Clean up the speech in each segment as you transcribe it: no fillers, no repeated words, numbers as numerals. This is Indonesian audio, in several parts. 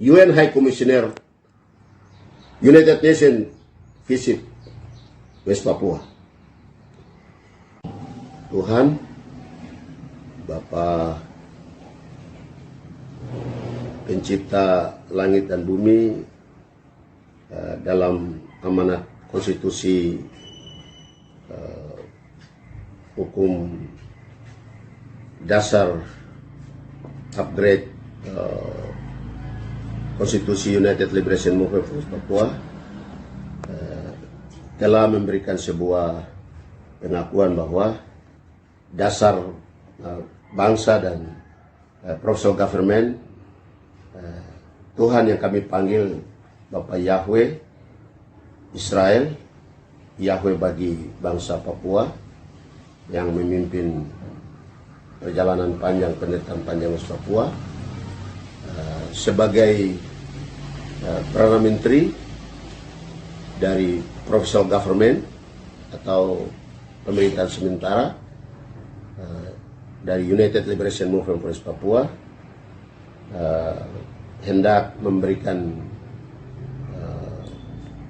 UN High Commissioner United Nations visit West Papua. Tuhan, Bapa pencipta langit dan bumi, dalam amanat konstitusi hukum dasar upgrade konstitusi United Liberation Movement for Papua, telah memberikan sebuah pengakuan bahwa dasar bangsa dan provincial government, Tuhan yang kami panggil Bapak Yahweh Israel, Yahweh bagi bangsa Papua yang memimpin perjalanan panjang pendidikan panjang West Papua, sebagai Perdana Menteri dari provincial government atau pemerintahan sementara dari United Liberation Movement for West Papua, hendak memberikan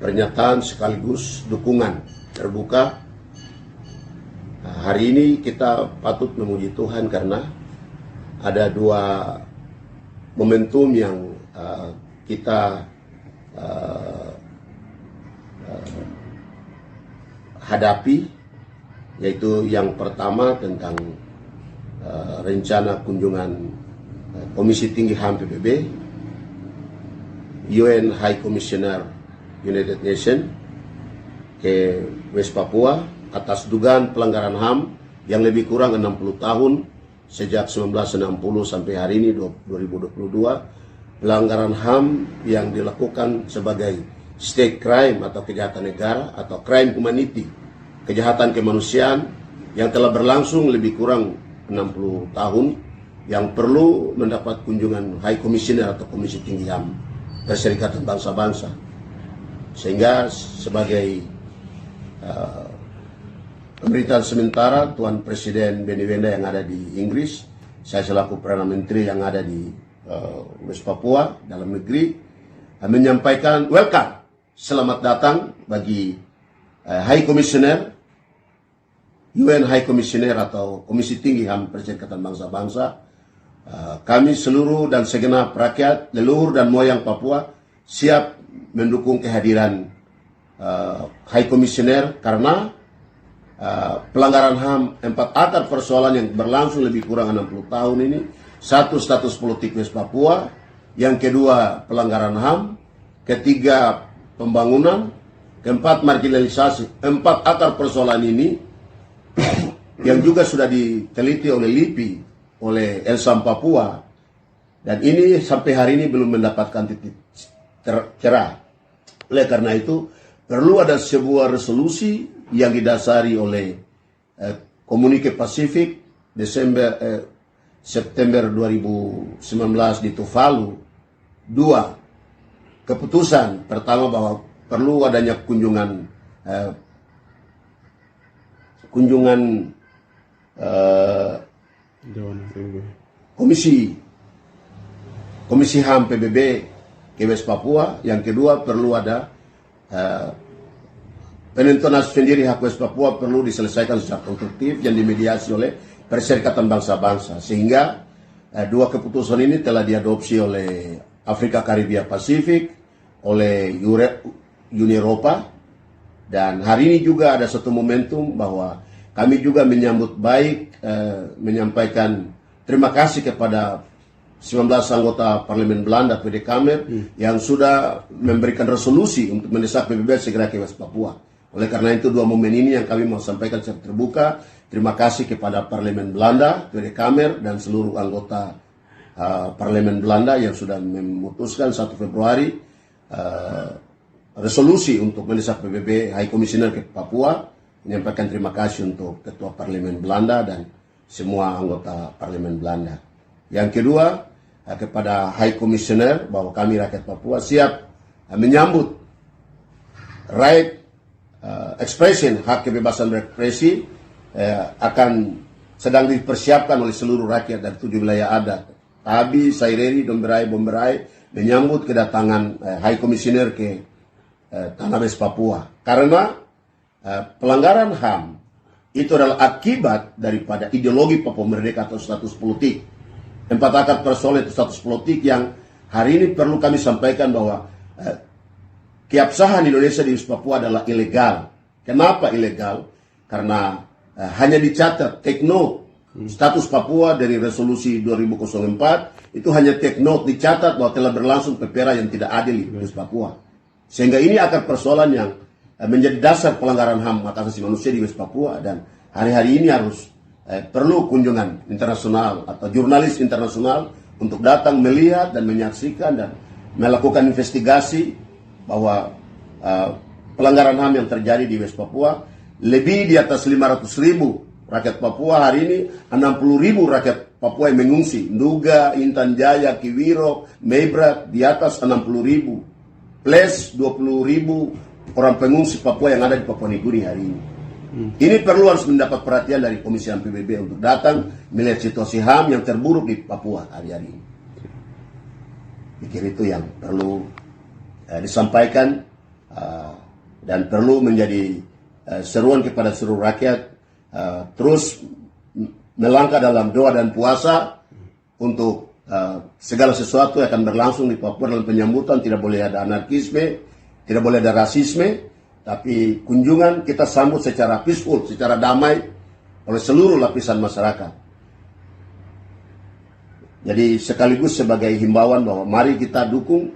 pernyataan sekaligus dukungan terbuka. Hari ini kita patut memuji Tuhan karena ada dua momentum yang kita hadapi, yaitu yang pertama tentang rencana kunjungan Komisi Tinggi HAM PBB, UN High Commissioner United Nations ke West Papua atas dugaan pelanggaran HAM yang lebih kurang 60 tahun sejak 1960 sampai hari ini 2022, pelanggaran HAM yang dilakukan sebagai state crime atau kejahatan negara atau crime humanity, kejahatan kemanusiaan yang telah berlangsung lebih kurang 60 tahun, yang perlu mendapat kunjungan High Commissioner atau Komisi Tinggi HAM Perserikatan Bangsa-Bangsa. Sehingga sebagai pemerintahan sementara Tuan Presiden Benny Wenda yang ada di Inggris, saya selaku Perdana Menteri yang ada di West Papua dalam negeri, menyampaikan welcome, selamat datang bagi High Commissioner, UN High Commissioner atau Komisi Tinggi HAM Perserikatan Bangsa-Bangsa. Kami seluruh dan segenap rakyat, leluhur dan moyang Papua siap mendukung kehadiran High Commissioner karena pelanggaran HAM, 4 akar persoalan yang berlangsung lebih kurang 60 tahun ini. Satu, status politik West Papua. Yang kedua, pelanggaran HAM. Ketiga, pembangunan. Keempat, marginalisasi. 4 akar persoalan ini yang juga sudah diteliti oleh LIPI, oleh Elsam Papua, dan ini sampai hari ini belum mendapatkan titik cerah. Oleh karena itu perlu ada sebuah resolusi yang didasari oleh Komunike Pasifik September 2019 di Tuvalu. 2, keputusan pertama bahwa perlu adanya kunjungan Komisi HAM PBB ke West Papua. Yang kedua, perlu ada penentuan sendiri hak West Papua perlu diselesaikan secara konstruktif yang dimediasi oleh Perserikatan Bangsa-Bangsa, sehingga dua keputusan ini telah diadopsi oleh Afrika Karibia Pasifik, oleh Uni Eropa, dan hari ini juga ada satu momentum bahwa kami juga menyambut baik, menyampaikan terima kasih kepada 19 anggota Parlemen Belanda PD Kamer yang sudah memberikan resolusi untuk mendesak PBB segera ke West Papua. Oleh karena itu dua momen ini yang kami mau sampaikan secara terbuka. Terima kasih kepada Parlemen Belanda, PD Kamer, dan seluruh anggota Parlemen Belanda yang sudah memutuskan 1 Februari resolusi untuk mendesak PBB High Commissioner ke Papua. Menyampaikan terima kasih untuk Ketua Parlemen Belanda dan semua anggota Parlemen Belanda. Yang kedua, kepada High Commissioner, bahwa kami rakyat Papua siap menyambut right expression, hak kebebasan berekspresi akan sedang dipersiapkan oleh seluruh rakyat dari 7 wilayah adat, Tabi, Saireri, Domberai, Bomberai, menyambut kedatangan High Commissioner ke Tanah West Papua. Karena pelanggaran HAM itu adalah akibat daripada ideologi Papua Merdeka atau status politik. 4 akar persoalan itu status politik yang hari ini perlu kami sampaikan bahwa keabsahan Indonesia di West Papua adalah ilegal. Kenapa ilegal? Karena hanya dicatat take note status Papua dari resolusi 2004 itu hanya take note dicatat bahwa telah berlangsung perkara yang tidak adil di West Papua. Sehingga ini akar persoalan yang menjadi dasar pelanggaran HAM hak asasi manusia di West Papua, dan hari-hari ini harus perlu kunjungan internasional atau jurnalis internasional untuk datang melihat dan menyaksikan dan melakukan investigasi bahwa pelanggaran HAM yang terjadi di West Papua. Lebih di atas 500.000 rakyat Papua hari ini, 60.000 rakyat Papua yang mengungsi. Nduga, Intan Jaya, Kiwiro, Meibrat di atas 60.000. Plus 20.000 orang pengungsi Papua yang ada di Papua Nugini hari ini. Ini perlu harus mendapat perhatian dari Komisi HAM PBB untuk datang melihat situasi HAM yang terburuk di Papua hari-hari ini. Pikir itu yang perlu disampaikan dan perlu menjadi seruan kepada seluruh rakyat terus melangkah dalam doa dan puasa untuk segala sesuatu yang akan berlangsung di Papua dalam penyambutan. Tidak boleh ada anarkisme, tidak boleh ada rasisme, tapi kunjungan kita sambut secara peaceful, secara damai oleh seluruh lapisan masyarakat. Jadi sekaligus sebagai himbauan bahwa mari kita dukung,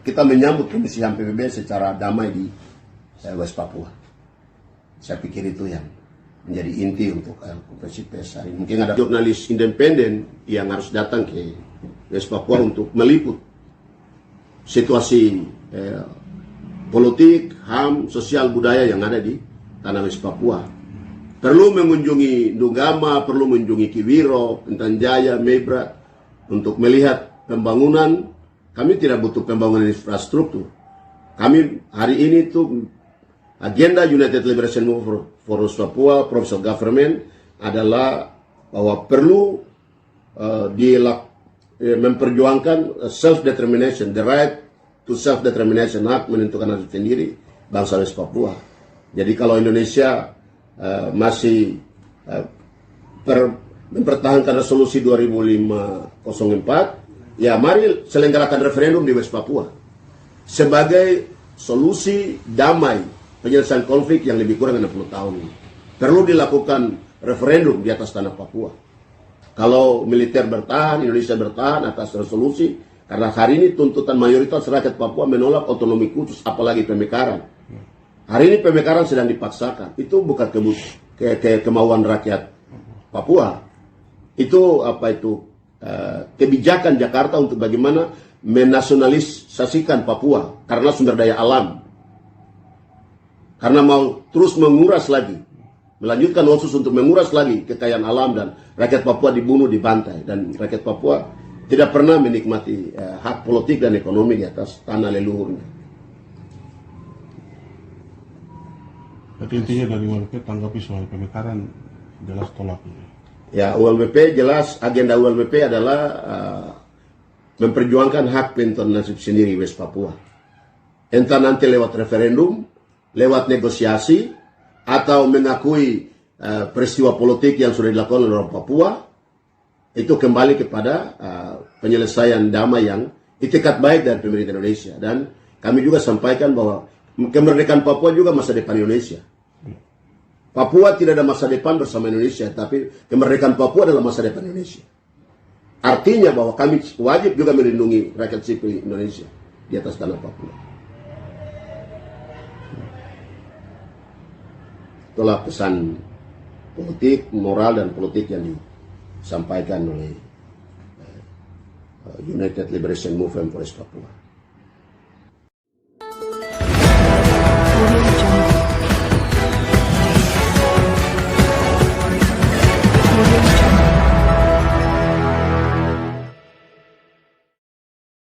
kita menyambut Komisi HAM PBB secara damai di West Papua. Saya pikir itu yang menjadi inti untuk konferensi pers hari ini. Mungkin ada jurnalis independen yang harus datang ke West Papua untuk meliput situasi politik, HAM, sosial, budaya yang ada di tanah West Papua. Perlu mengunjungi Ndugama, perlu mengunjungi Kiwiro, Intan Jaya, Meibrat untuk melihat pembangunan. Kami tidak butuh pembangunan infrastruktur. Kami hari ini tuh agenda United Liberation Movement for West Papua, Provincial Government adalah bahwa perlu memperjuangkan self-determination, the right to self-determination, hak menentukan nasib sendiri bangsa West Papua. Jadi kalau Indonesia masih mempertahankan resolusi 2504, ya mari selenggarakan referendum di West Papua sebagai solusi damai penyelesaian konflik yang lebih kurang 60 tahun ini. Perlu dilakukan referendum di atas tanah Papua. Kalau militer bertahan, Indonesia bertahan atas resolusi, karena hari ini tuntutan mayoritas rakyat Papua menolak otonomi khusus, apalagi pemekaran. Hari ini pemekaran sedang dipaksakan. Itu bukan kemauan rakyat Papua. Itu kebijakan Jakarta untuk bagaimana menasionalisasikan Papua karena sumber daya alam. Karena mau terus menguras lagi, melanjutkan otsus untuk menguras lagi kekayaan alam, dan rakyat Papua dibunuh, dibantai, dan rakyat Papua tidak pernah menikmati hak politik dan ekonomi di atas tanah leluhurnya. Jadi intinya dari ULP tanggapi soal pemekaran jelas tolak. Ya, ULP jelas, agenda ULP adalah memperjuangkan hak penentuan nasib sendiri West Papua. Entah nanti lewat referendum, lewat negosiasi, atau mengakui peristiwa politik yang sudah dilakukan oleh orang Papua, itu kembali kepada penyelesaian damai yang itikat baik dari pemerintah Indonesia. Dan kami juga sampaikan bahwa kemerdekaan Papua juga masa depan Indonesia. Papua tidak ada masa depan bersama Indonesia, tapi kemerdekaan Papua adalah masa depan Indonesia. Artinya bahwa kami wajib juga melindungi rakyat sipil Indonesia di atas tanah Papua. Itulah pesan politik, moral, dan politik yang disampaikan oleh United Liberation Movement for West Papua.